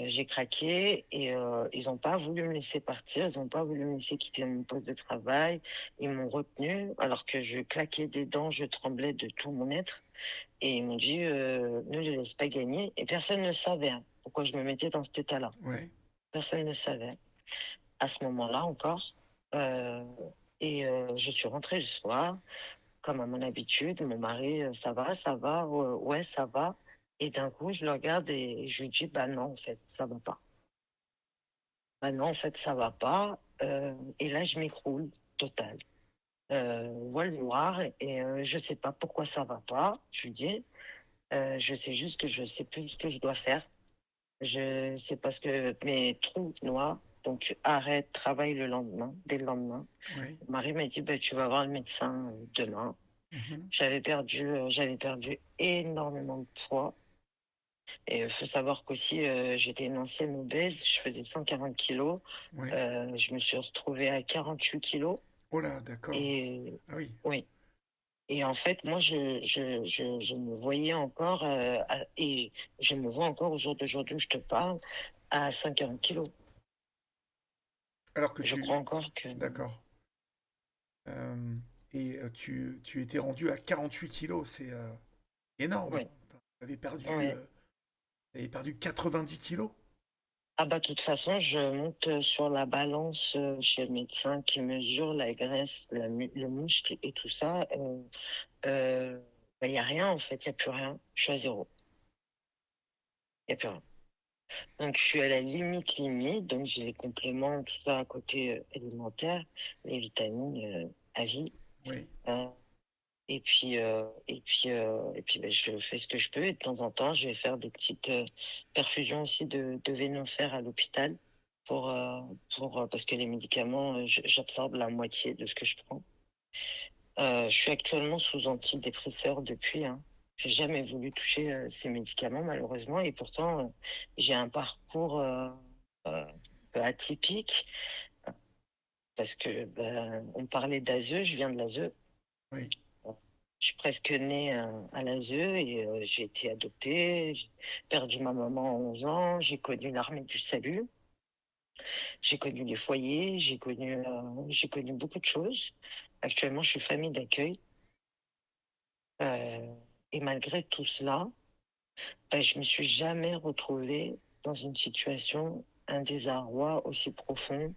j'ai craqué et ils ont pas voulu me laisser partir, ils ont pas voulu me laisser quitter mon poste de travail. Ils m'ont retenue alors que je claquais des dents, je tremblais de tout mon être et ils m'ont dit: «Ne les laisse pas gagner» et personne ne savait, hein, pourquoi je me mettais dans cet état-là. Ouais. Personne ne savait à ce moment-là encore, heu je suis rentrée le soir comme à mon habitude. Mon mari: Ça va, ça va?» «Ouais, ça va» et d'un coup, je le regarde et je lui dis: «Bah non, en fait, ça va pas. Bah non, en fait, ça va pas», et là, je m'écroule total. Voile noir je sais pas pourquoi ça va pas, je lui dis. Je sais juste que je sais plus ce que je dois faire. Je C'est parce que mes trous noirs, donc arrête, travaille le lendemain, dès le lendemain. Oui. Mon mari m'a dit: «Bah, tu vas voir le médecin, demain». Mmh. J'avais perdu énormément de poids et il faut savoir qu'aussi, j'étais une ancienne obèse, je faisais 140 kilos. Oui. Je me suis retrouvée à 48 kilos Oh là, d'accord. et Ah oui. oui. Et en fait, moi, je me voyais encore, et je me vois encore au jour d'aujourd'hui où je te parle, à 50 kilos. Alors que Je tu crois encore que d'accord. Hem et tu étais rendu à 48 kilos, c'est, énorme. oui, Enfin, oui. tu avais perdu 90 kilos. Ah bah, de toute façon, je monte, sur la balance, chez le médecin qui mesure la graisse, le muscle et tout ça, bah, il y a rien en fait, il y a plus rien. Je suis à 0, il y a plus rien. Donc je suis à la limite, limite, donc j'ai les compléments, tout ça à côté, alimentaire, les vitamines, à vie. Oui. Heu bah, je fais ce que je peux et de temps en temps, je vais faire des petites, perfusions aussi de veineux fer à l'hôpital parce que les médicaments, j'absorbe la moitié de ce que je prends. Je suis actuellement sous antidépresseurs depuis, hein. J'ai jamais voulu toucher, ces médicaments malheureusement et pourtant, j'ai un parcours, un peu atypique, heu, parce que, bah, on parlait d'ASE, je viens de l'ASE. Oui. Je suis presque née, à l'ASE j'ai été adoptée, j'ai perdu ma maman à 11 ans, j'ai connu l'armée du salut, j'ai connu les foyers, j'ai connu beaucoup de choses. Actuellement, je suis famille d'accueil, heu et malgré tout cela, bah, je me suis jamais retrouvée dans une situation, un désarroi aussi profond